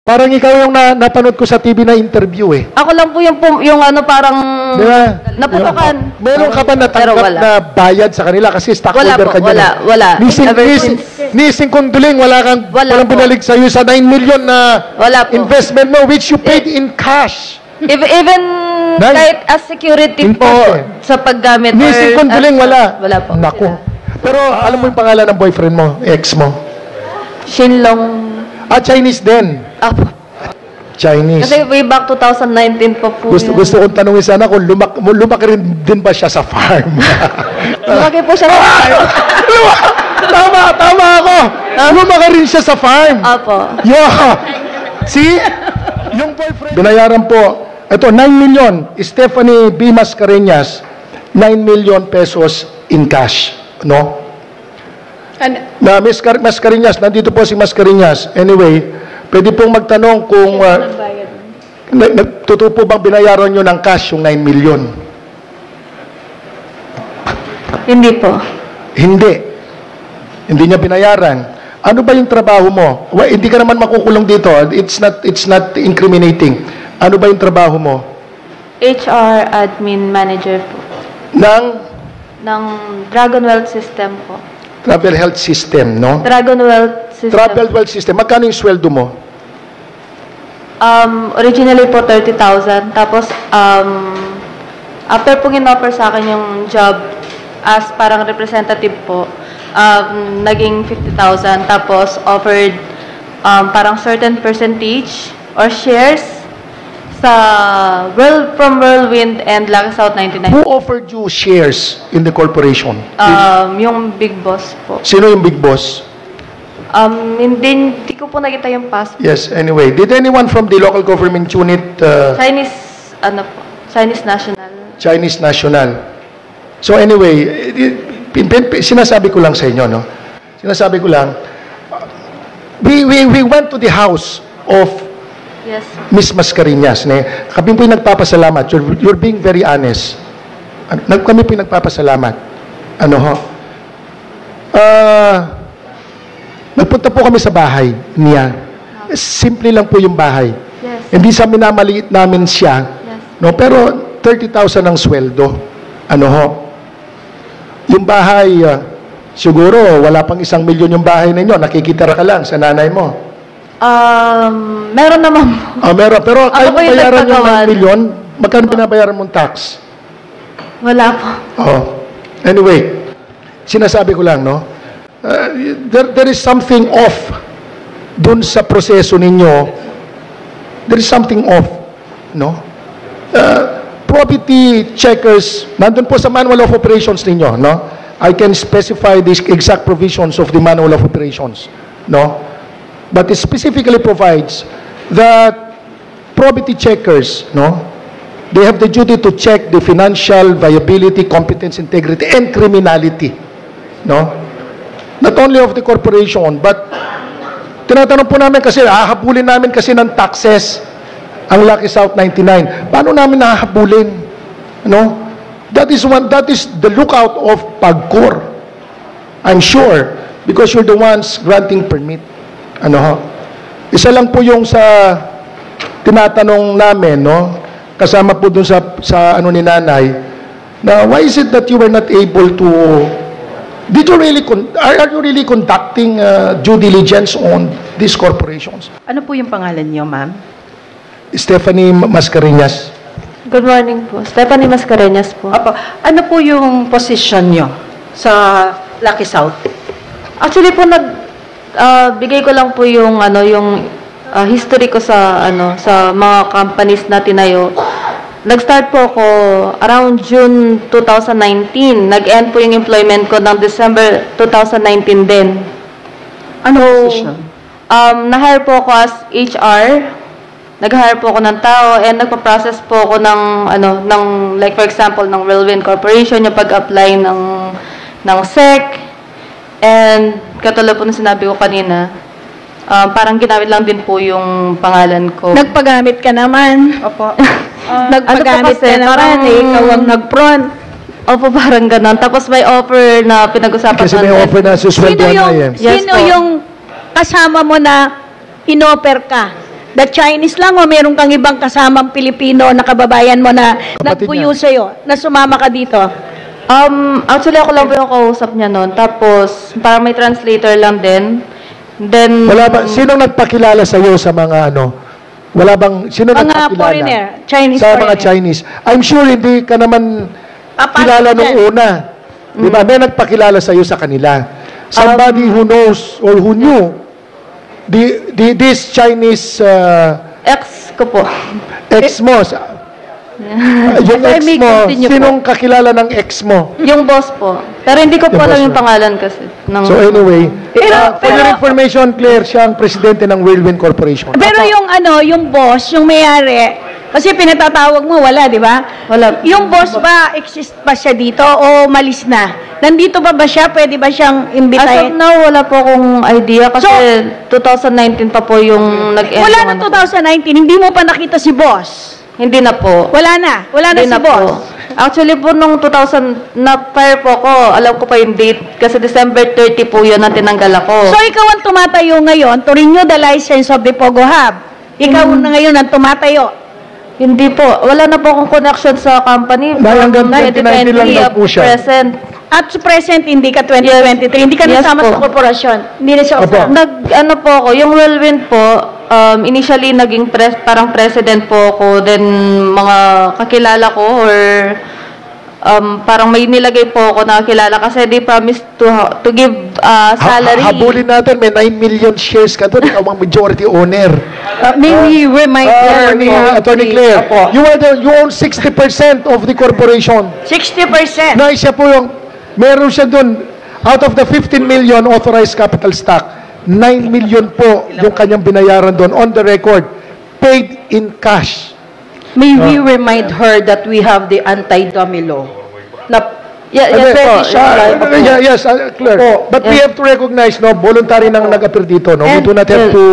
Parang ikaw yung napanood ko sa TV na interview eh. Ako lang po yung ano parang naputukan. Meron ka ba natanggap na bayad sa kanila kasi stockholder ka niya? Wala. Nising Kunduling, walang binalig sa iyo sa 9 million na investment mo which you paid in cash. Even kahit as security po sa paggamit. Nising Kunduling, wala. Wala po. Naku. Pero alam mo yung pangalan ng boyfriend mo, ex mo? Shinlong. Chinese din. Apo. Chinese. Kasi way back 2019 pa po. Gusto kong tanungin sana kung lumaki rin din ba siya sa farm? Lumaki po siya sa farm. Tama ako. Lumaki rin siya sa farm. Apo. Yeah. See? Yung boyfriend. Binayaran po. Ito, 9 million. Stephanie B. Mascareñas, 9 million pesos in cash. No? Na Miss Mascareñas, nandito po si Mascareñas. Anyway, pwede pong magtanong kung totoo po bang binayaran nyo ng cash yung 9 million? Hindi po. Hindi niya binayaran. Ano ba yung trabaho mo? Well, hindi ka naman makukulong dito. It's not incriminating. Ano ba yung trabaho mo? HR admin manager po. Ng Dragon Wealth System po. Travel Health System, no? Dragon Wealth System. Travel Wealth System. Magkano yung sweldo mo? Originally po 30,000. Tapos, after pong in-offer sa akin yung job as parang representative po, naging 50,000. Tapos, offered parang certain percentage or shares sa from Whirlwind and Lucky South 99. Who offered you shares in the corporation? Yung big boss po. Sino yung big boss? Hindi ko po nakita yung passport. Yes, anyway. Did anyone from the local government unit... Chinese national. Chinese national. So anyway, sinasabi ko lang sa inyo, no? Sinasabi ko lang, we went to the house of Yes. Miss Mascareñas. Kami po yung nagpapasalamat. You're being very honest. Kami po yung nagpapasalamat. Ano ho? Nagpunta po kami sa bahay niya. Simple lang po yung bahay. Yes. Hindi sa minamaliit namin siya. Yes. No, pero 30,000 ang sweldo. Ano ho? Yung bahay, siguro wala pang 1 milyon yung bahay ninyo. Nakikitira ka lang sa nanay mo. Meron naman po. Meron. Pero kahit bayaran yung 9 million, magkano binabayaran mong tax? Wala po. Anyway, sinasabi ko lang, no? There is something off dun sa proseso ninyo. There is something off, no? Probity checkers, nandun po sa Manual of Operations ninyo, no? I can specify the exact provisions of the Manual of Operations, no? But it specifically provides that probity checkers, no, they have the duty to check the financial viability, competence, integrity, and criminality, no? Not only of the corporation, but tinatanong po namin kasi, hahabulin namin kasi ng taxes ang Lucky South 99. Paano namin hahabulin? No? That is the lookout of PAGCOR. I'm sure, because you're the ones granting permit. Ano ho? Isa lang po yung sa tinatanong namin, no? Kasama po dun sa ano ni nanay, na why is it that you were not able to, are you really conducting due diligence on these corporations? Ano po yung pangalan niyo, ma'am? Stephanie Mascareñas. Good morning po. Stephanie Mascareñas po. Apo, ano po yung position niyo sa Lucky South? Actually po bigay ko lang po yung history ko sa sa mga companies na tinayo. Nag-start po ako around June 2019. Nag-end po yung employment ko ng December 2019 din. Ano position? Na-hire po ako as HR. Nag-hire po ako ng tao and nagpa-process po ako ng like for example ng Whirlwind Corporation, yung pag-apply ng SEC. And katulad po na sinabi ko kanina, parang ginamit lang din po yung pangalan ko. Nagpagamit ka naman. Opo. Nagpagamit ka naman, ikaw ang nag-front. Opo, parang ganun. Tapos may offer na pinag-usapan. Kasi may offer na susweldoan na yan. Sino yung kasama mo na inoffer ka The Chinese lang o meron kang ibang kasamang Pilipino na kababayan mo na Kapatid nagpuyo niya. sa'yo, na sumama ka dito? Actually, ako lang po yung kausap niya noon. Tapos, parang may translator lang din. Then, Wala ba, sinong nagpakilala sa iyo sa mga ano? Wala bang, sino Mga nagpakilala? foreigner, Chinese Sa mga foreigner. Chinese. I'm sure hindi ka naman Papasok kilala nung dyan. una. Di ba? May nagpakilala sa iyo sa kanila. Somebody who knows or who knew this Chinese ex ko po. ex mo. Yung If I ex may mo, continue po. sinong kakilala ng ex mo? Yung boss po. Pero hindi ko po Yung alam boss yung mo. pangalan kasi. Ng, So anyway, for your pero- information, Claire, siya ang presidente ng Whirlwind Corporation. Pero yung yung boss, yung may-ari, kasi pinatatawag mo, wala, di ba? Wala. Yung boss ba, exist ba siya dito o malis na? Nandito ba siya? Pwede ba siyang As of imbitahin? now, wala po akong idea kasi 2019 pa po yung nag-end. Wala yung na ano ko. 2019, hindi mo pa nakita si boss. Hindi na po. Wala na Hindi si na boss. po. Actually po, nung 2000, na-fire po ako, alam ko pa yung date, kasi December 30 po yun ang tinanggal ako. So ikaw ang tumatayo ngayon to renew the license of the Pogo Hub. Ikaw na ngayon ang tumatayo. Hindi po. Wala na po akong connection sa company. Dahil hanggang 2019 lang daw po siya. Present. At sa present, hindi ka 2023, hindi ka Yes nasama po. sa korporasyon. Hindi na siya Opo. kasama. Ano po ako, yung Whirlwind po, initially naging parang president po ako, then mga kakilala ko or parang may nilagay po ako na kakilala kasi they promised to give salary. Habulin natin, may 9 million shares ka doon. Ikaw ang majority owner. May we remind Attorney Claire, you own 60% of the corporation. 60%. Na siya po yung, meron siya doon, out of the 15 million authorized capital stock, 9 million po yung kanyang binayaran doon on the record, paid in cash. May we remind her that we have the anti-dummy law? Na, Yeah, yes po. Yes, Claire. But we have to recognize, no, voluntary nang nag-appear dito, no? We do not have to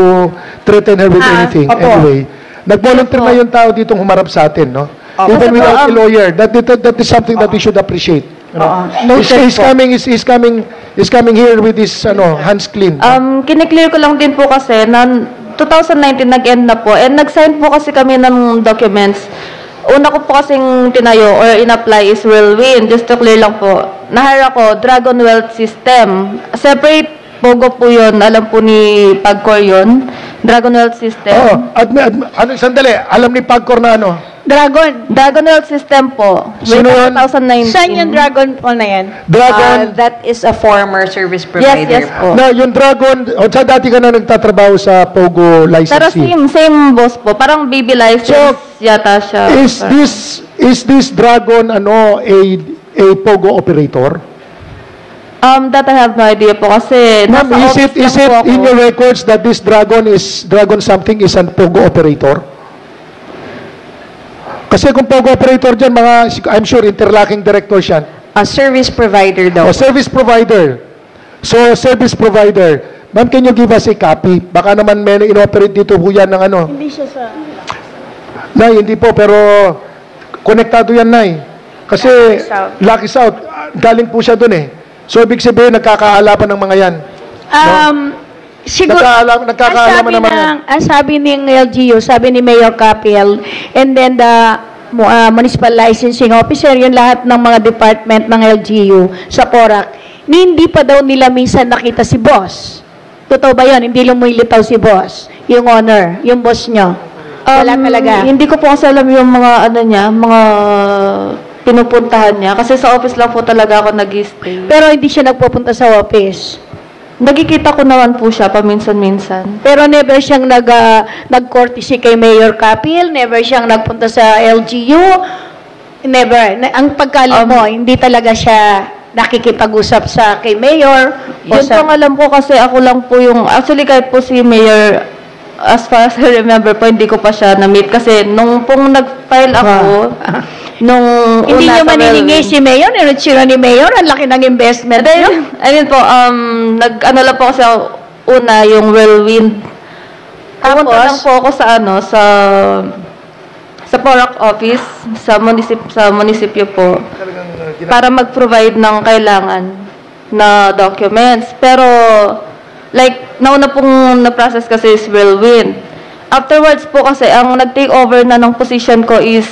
threaten her with anything. Anyway, nag-volunteer na yung tao dito humarap sa atin, no? Even Kasi po, without a lawyer. That is something that we should appreciate. You know? He's coming here with his hands clean. Kiniklear ko lang din po kasi na 2019 nag-end na po and nag-sign po kasi kami ng documents. Una ko po kasing tinayo or in-apply is Whirlwind. Just to clear lang po. Na-hire ako, Dragon Wealth System. Separate Pogo po yun. Alam po ni Pagcor yun. Dragon Wealth System. Sandali, alam ni Pagcor na ano? Dragon. Dragon Wealth System po. Sino yun? 2019. Saan yung Dragon po na yan? Dragon, that is a former service Yes, provider. yes po. na yung Dragon, sa dati ka na nagtatrabaho sa Pogo Pero licensee. same boss po. Parang baby license yata siya. Is this Dragon a Pogo operator? That I have no idea po kasi Ma'am, nasa office is lang it po ako. in your records that this Dragon something is a Pogo operator? Kasi kung Pogo operator dyan, I'm sure interlocking director yan. A service provider daw. O service provider. So, service provider. Ma'am, can you give us a copy? Baka naman may inoperate dito po yan ng ano. Hindi siya sa... Nay, hindi po, pero konektado yan, Nay. Kasi Lucky South, galing po siya dun eh. So, ibig sabihin, nagkakaalapan ng mga yan. Siguro, Nagkakaalaman naman yan. ang sabi ng LGU, sabi ni Mayor Capel, and then the municipal licensing officer, yung lahat ng mga department ng LGU sa PORAC, hindi pa daw nila minsan nakita si boss. Totoo ba yun? Hindi lumilitaw si boss, yung owner, yung boss nyo. Wala talaga. Hindi ko po kasi alam yung mga mga pinupuntahan niya kasi sa office lang po talaga ako nag-stay. Pero hindi siya nagpupunta sa office. Nagkikita ko naman po siya paminsan-minsan. Pero never siyang nag-courtesy kay Mayor Capil, never siyang nagpunta sa LGU, never. Ang pagkalam mo, hindi talaga siya nakikipag-usap sa kay Mayor. Yun pong alam ko kasi ako lang po yung, actually kahit po si Mayor, as far as I remember po, hindi ko pa siya na-meet kasi nung pong nag-file ako, nung Hindi una niyo sa maniningi Whirlwind. si Mayor, niritsura ni Mayor, ang laki ng investment Then, niyo. ayun po, nag-ano lang po kasi ako, una, yung Whirlwind. Pumunta lang po ako sa sa PORAC office, sa munisipyo po, para mag-provide ng kailangan na documents. Pero, like, nauna pong na-process kasi is Whirlwind. Afterwards po kasi, ang nag-take over na ng position ko is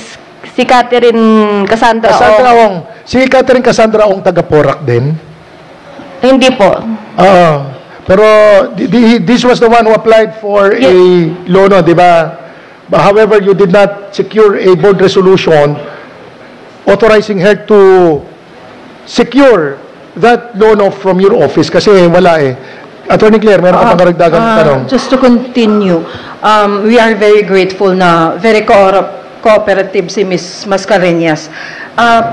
si Catherine Cassandra Cassandra Ong. Ong. Si Catherine Cassandra Ong taga-Porac din? Hindi po. Pero this was the one who applied for a loan, di ba? But however, you did not secure a board resolution authorizing her to secure that loan from your office kasi wala eh. Attorney Claire, meron ka pang karagdagang tanong? Just to continue, we are very grateful na very cooperative si Ms. Mascareñas.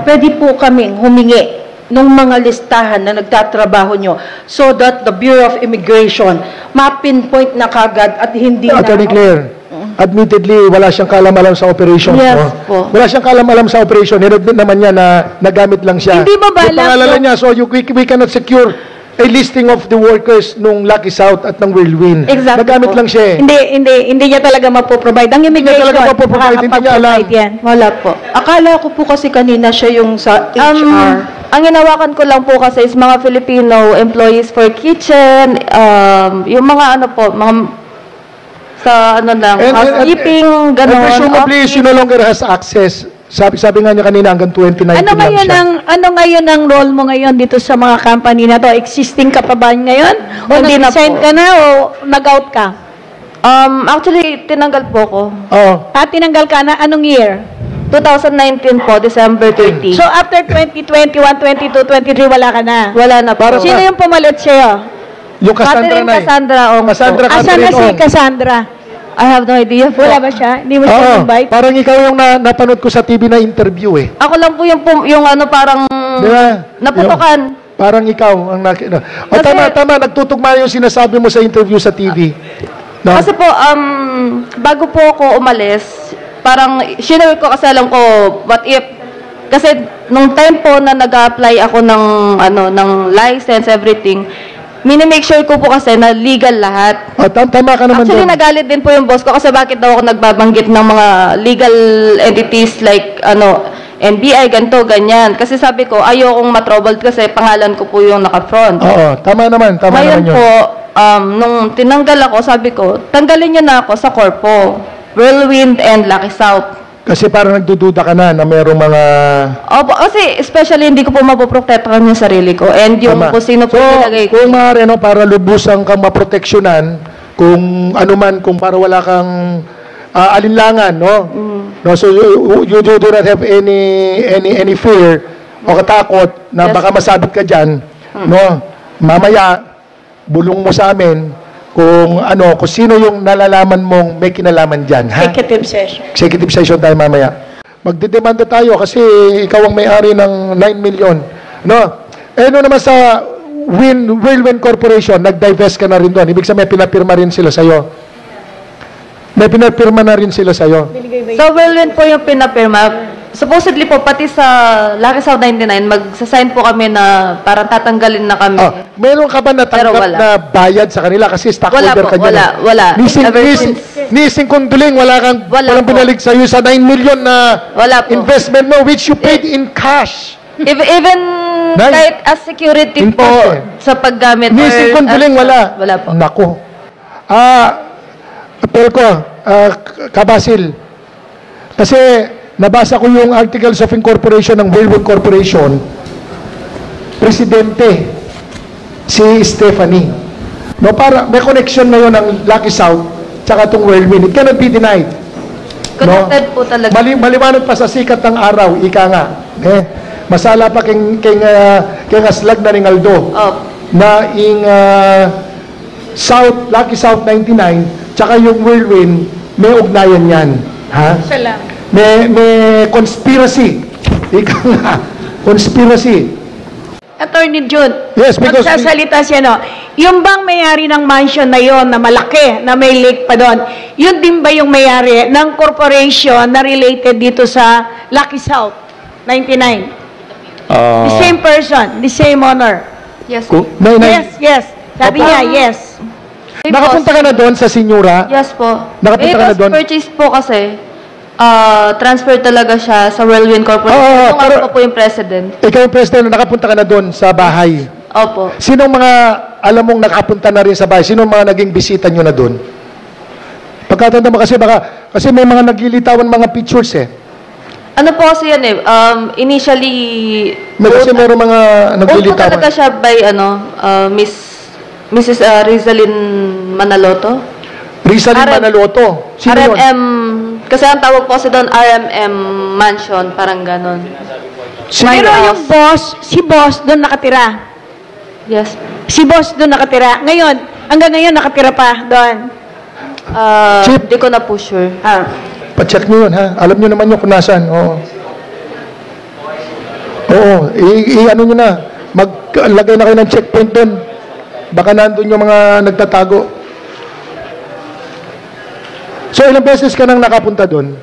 Pwede po kaming humingi ng mga listahan na nagtatrabaho nyo so that the Bureau of Immigration ma-pinpoint na kagad at hindi Attorney na... Claire, admittedly, wala siyang kalam-alam sa operation. Yes no? po. Wala siyang kalam-alam sa operation. Hinadmit naman niya na nagamit lang siya. Hindi mo ba Yung alam pangalan yung- niya, so we cannot secure a listing of the workers nung Lucky South at ng Whirlwind. Exactly Nagamit po. lang siya eh. Hindi niya talaga mapoprovide. Ang immigration, talaga mapoprovide, hindi niya alam. makakapag-provide yan. Wala po. Akala ko po kasi kanina siya yung sa HR. Ang hinawakan ko lang po kasi is mga Filipino employees for kitchen, yung mga ano po, mga sa ano lang, housekeeping, And gano'n. presumably, she no longer has access. Sabi nga niya kanina hanggang 2019 lang siya. Ano ngayon ang role mo ngayon dito sa mga company na to? Existing ka pa ba ngayon? O Hindi na nag-resign po. ka na o nag-out ka? Actually, tinanggal po ko. Oo. Tinanggal ka na anong year? 2019 po, December 30. So after 2021, 22, 23 wala ka na. Wala na po. Sino yung pumalit sa'yo? Yung Cassandra Catherine na eh. Cassandra Ong po. Cassandra Asan na Catherine si Ong. Cassandra? I have no idea po. Wala ba siya? Hindi mo siya Oo. invite? Parang ikaw yung napanood ko sa TV na interview eh. Ako lang po yung ano parang Di ba? naputukan. Parang ikaw ang nakita. O Kasi- tama, nagtutugma yung sinasabi mo sa interview sa TV. No? Kasi po, bago po ako umalis, parang shinare ko kasi alam ko, what if, kasi nung time po na nag-apply ako ng license, everything, minimake sure ko po kasi na legal lahat. Tama ka naman Actually, doon. nagalit din po yung boss ko kasi bakit daw ako nagbabanggit ng mga legal entities like, NBI, ganito, ganyan. Kasi sabi ko, ayokong matroubled kasi pangalan ko po yung naka-front. Oo, tama naman Ngayon yun. po, nung tinanggal ako, sabi ko, tanggalin niyo na ako sa Corpo, Whirlwind and Lucky South. Kasi parang nagdududa ka na merong mga... Opo, kasi especially hindi ko po mapoprotektahan yung sarili ko and yung Tama. kung sino po nilagay ko. Kung maaari, para lubusang kang maproteksyonan, kung ano man, kung para wala kang alinlangan, no? No, so you do not have any fear o katakot na Yes. baka masabit ka diyan, no? Mamaya bulong mo sa amin kung sino yung nalalaman mong may kinalaman diyan, ha? Executive session. Executive session tayo mamaya. Magdedemanda tayo kasi ikaw ang may-ari ng 9 million, no? Naman sa Whirlwind Corporation, nag-divest ka na rin doon. Ibig sabihin, may pinapirma rin sila sa'yo. May pinapirma na rin sila sa'yo. So, Whirlwind po yung pinapirma. Supposedly po, pati sa Lucky South 99, magsasign po kami na parang tatanggalin na kami. Meron ka ba Pero natanggap wala. na bayad sa kanila? Kasi stockholder Wala po, ka dyan. wala. Ever Nising Kunduling, wala Wala po. binalig sa'yo sa 9 million na Wala po. investment mo, which you paid in cash. Even Nay, kahit as security in po cash eh. sa paggamit. Nising Kunduling, wala. Wala po. Nako. Apel ko, Kabasil. Kasi nabasa ko yung Articles of Incorporation ng Whirlwind Corporation. Presidente, si Stephanie. No, para may connection ngayon ng Lucky South tsaka itong Whirlwind. It cannot be denied. Connected po talaga. Maliwanag pa sa sikat ng araw, ika nga. Masala pa king aslag na ring Aldo. Oh. Na ing Lucky South 99 tsaka yung Whirlwind, may ugnayan yan. Ha? Salamat. May conspiracy. Ika nga. Conspiracy. Attorney June, Yes, because magsasalita siya, no? Yung bang may-ari ng mansion na yon na malaki, na may lake pa doon, yun din ba yung may-ari ng corporation na related dito sa Lucky South 99? The same person, the same owner. Yes. Yes. Sabi niya, yes. Nakapunta ka na doon sa Sinyura? Yes po. Nakapunta ka na doon? Purchase po kasi, transfer talaga siya sa Whirlwind Corporation. Oo, Nung ako pa po yung president. Ikaw yung president, nakapunta ka na doon sa bahay. Opo. Sinong mga, alam mong nakapunta na rin sa bahay? Sinong mga naging bisita nyo na doon? Pagkatanda mo kasi kasi may mga naglilitawan mga pictures eh. Ano po kasi yan eh, initially, Kasi meron mga own po naglilitawan. talaga siya by, Mrs. Rizalyn Manaloto. Rizalyn RM. Manaloto. Sino yun? RMM, kasi ang tawag po kasi doon, RMM Mansion, parang ganon. Sino Pero yun? yung boss, si boss doon nakatira. Yes. Si boss doon nakatira. Ngayon, hanggang ngayon nakatira pa doon. Chief. Di ko na po sure. Pa-check nyo yun, ha? Alam nyo naman yung kung nasaan. Oo. Oo. Ano nyo na. Maglagay na kayo ng checkpoint doon. Baka nandun yung mga nagtatago. So, ilang beses ka nang nakapunta doon?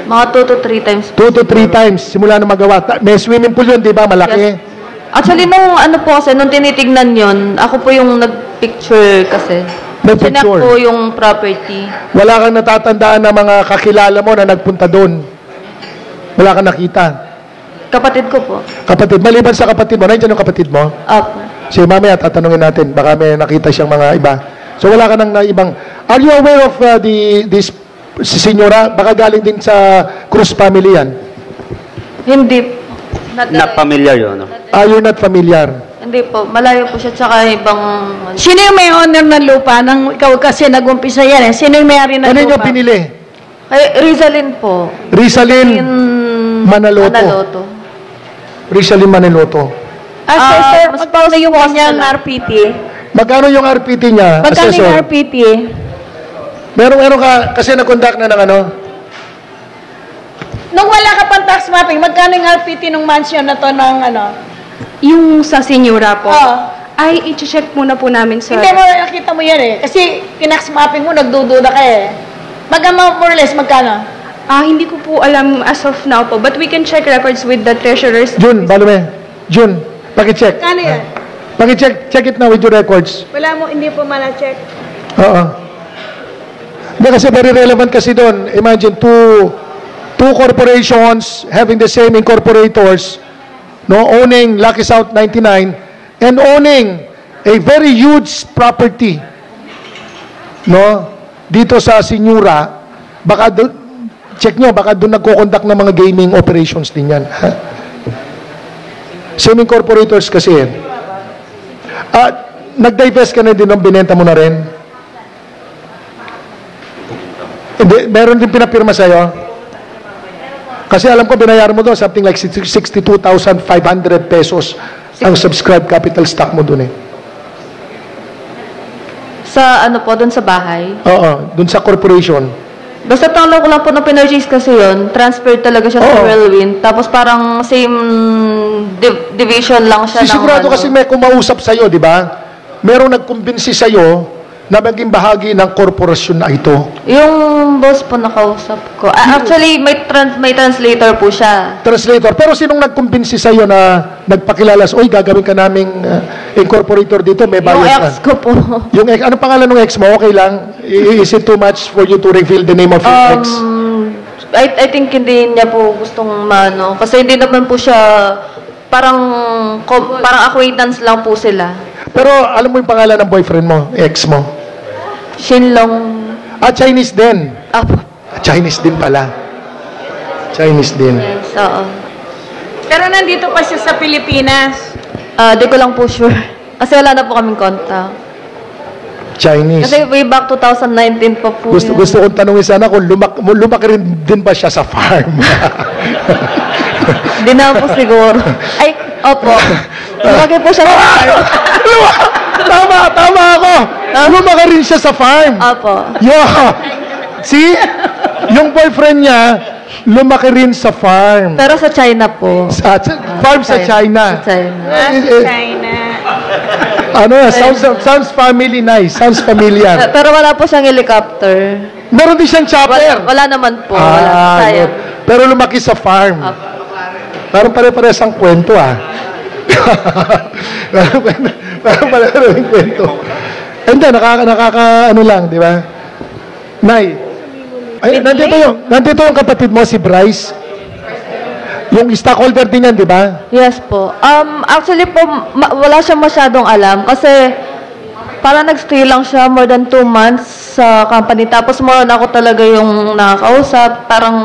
Mga 2 to 3 times. 2 to 3 times. Simula na magawa. May swimming pool yun, di ba? Malaki. Yes. Actually, nung nung tinitignan yon, ako po yung nag-picture kasi. Nag-picture? Sinak po yung property. Wala kang natatandaan na mga kakilala mo na nagpunta doon. Wala kang nakita. Kapatid ko po. Kapatid, maliban sa kapatid mo, nandiyan yung kapatid mo? Opo. Sige, mamaya tatanungin natin. Baka may nakita siyang mga iba. So, wala ka nang ibang... Are you aware of this si Senyora? Baka galing din sa Cruz family yan. Hindi. Not familiar yun. No? You're not familiar. Hindi po. Malayo po siya. Tsaka ibang... Sino yung may owner ng lupa? Nang ikaw kasi nag-umpisa yan eh. Sino yung may-ari ng Ano lupa? yung pinili? Ay, Rizalyn po. Rizalyn Manaloto. Manaloto. Rizalyn Manaloto. Sir, mas magkano yung close kanyang na lang. RPT? Magkano yung RPT niya, Magkano yung Assessor? RPT? Meron ka, kasi na-conduct na ng ano? Nung wala ka pang tax mapping, magkano yung RPT ng mansion na to ng ano? Yung sa senyora po, Oo. ay i-check muna po namin sa... Hindi mo nakita mo yan eh. Kasi tinax mapping mo, nagdududa ka eh. More or less, magkano? Hindi ko po alam as of now po, but we can check records with the treasurer's... June, Balume. June, pakicheck. Kano yan? Pakicheck, check it now with your records. Wala mo, hindi po check. Oo. Hindi, kasi very relevant kasi doon. Imagine, two corporations having the same incorporators, no, owning Lucky South 99 and owning a very huge property, no, dito sa Senyura. Baka check nyo, baka doon nagko-conduct ng mga gaming operations din yan. Same incorporators kasi. Nag-divest ka na din ng binenta mo na rin? Hindi, meron din pinapirma sa'yo? Kasi alam ko, binayaran mo doon something like 62,500 pesos ang subscribed capital stock mo doon eh. Sa po, doon sa bahay. Oo, doon sa corporation. Basta talo ko lang po na pinurchase kasi yun, transferred talaga siya sa Oo. Whirlwind. Tapos parang same division lang siya ng Sigurado kasi may kumausap sa'yo, di ba? Merong nagkumbinsi sa'yo na maging bahagi ng korporasyon na ito. Yung boss po nakausap ko. Actually, may translator po siya. Translator. Pero sinong nagkumbinsi sa'yo na nagpakilala sa, oy, gagawin ka naming incorporator dito, may Yung bayad ex ka. ko po. Yung ex, ano pangalan ng ex mo? Okay lang? Is it too much for you to reveal the name of your ex? I think hindi niya po gustong mano. Kasi hindi naman po siya, parang acquaintance lang po sila. Pero alam mo yung pangalan ng boyfriend mo, ex mo? Shinlong. Chinese din. Apo. Chinese din pala. Chinese din. Yes, oo. Pero nandito pa siya sa Pilipinas. Di ko lang po sure. Kasi wala na po kaming contact. Chinese. Kasi way back 2019 pa po Gusto kong tanongin sana kung lumaki rin din ba siya sa farm? Hindi na po siguro. Ay, opo. Lumaki po siya sa farm. Tama ako. Lumaki rin siya sa farm. Opo. Yeah. See? Yung boyfriend niya, lumaki rin sa farm. Pero sa China po. Farm sa China. Sa China. China. Sounds family nice. Sounds familiar. Pero wala po siyang helicopter. Meron din siyang chopper. Wala naman po. Wala. Sayang. Pero lumaki sa farm. Opo. Parang pare-pares ang kwento Parang pare-pares ang kwento. Hindi, ano lang, di ba? Nay, nandito yung kapatid mo, si Bryce. Yung stockholder din yan, di ba? Yes po. Actually po, wala siyang masyadong alam kasi Para nag-stay lang siya more than 2 months sa company. Tapos more on ako talaga yung nakakausap. Parang...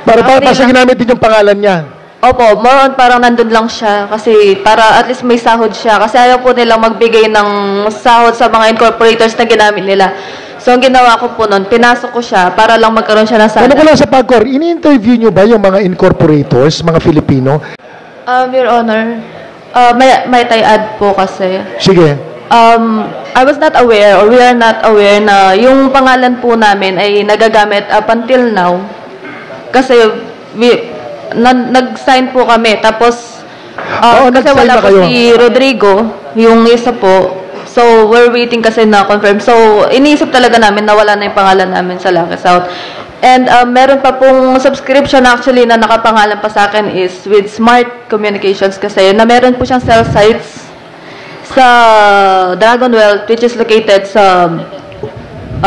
Para okay kasi lang. ginamit din yung pangalan niya. Opo, more on parang nandun lang siya. Kasi para at least may sahod siya. Kasi ayaw po nilang magbigay ng sahod sa mga incorporators na ginamit nila. So, ang ginawa ko po nun, pinasok ko siya para lang magkaroon siya ng sahod. Ano ko lang sa PAGCOR, ini-interview nyo ba yung mga incorporators, mga Filipino? Your Honor, may tie-add po kasi. Sige. I was not aware or we are not aware na yung pangalan po namin ay nagagamit up until now. Kasi nag-sign po kami. Tapos, kasi nag-sign wala na po kayo. si Rodrigo, yung isa po. So, we're waiting kasi na confirm. So, iniisip talaga namin na wala na yung pangalan namin sa Lucky South. And meron pa pong subscription actually na nakapangalan pa sa akin is with Smart Communications kasi na meron po siyang cell sites sa Dragon Wealth, which is located sa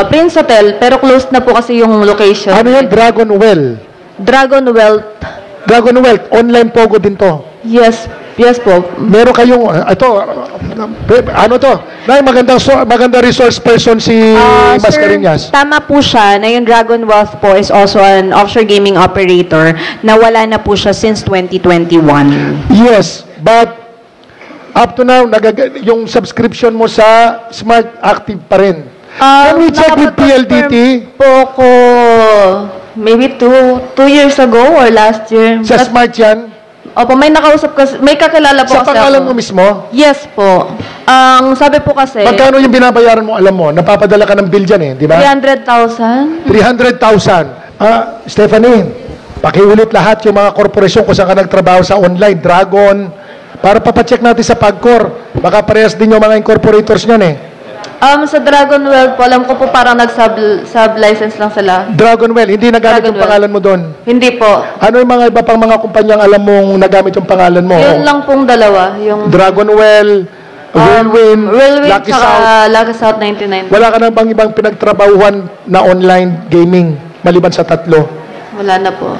Prince Hotel, pero closed na po kasi yung location. Ano yan? Dragon Well. Dragon Wealth. Dragon Wealth, online pogo din to. Yes po. Meron kayong, ano to? Magandang resource person si Mascareñas. Sir, tama po siya na yung Dragon Wealth po is also an offshore gaming operator na wala na po siya since 2021. Yes, but up to now, yung subscription mo sa Smart active pa rin. Can we check with PLDT? Po ko maybe 2 years ago or last year. Sa Smart yan? Opo, may nakausap kasi, may kakilala po Sa kasi pangalan ako. mo mismo? Yes po. Ang sabi po kasi, Magkano yung binabayaran mo, alam mo? Napapadala ka ng bill dyan eh, di ba? 300,000. 300,000. Stephanie, pakiulit lahat yung mga korporasyon kung saan ka nagtrabaho sa online, Dragon, para papacheck natin sa PAGCOR. Baka parehas din yung mga incorporators niyan eh. Sa Dragon Wealth po, alam ko po parang nag-sub-license lang sila. Dragon Well, hindi nagamit Dragon yung Well. pangalan mo doon. Hindi po. Ano yung mga iba pang mga kumpanyang alam mong nagamit yung pangalan mo? Yun lang pong dalawa. Yung Dragon Well, Whirlwind, Whirlwind Lucky tsaka South. Lucky South 99. Wala ka na bang ibang pinagtrabahuhan na online gaming maliban sa tatlo? Wala na po.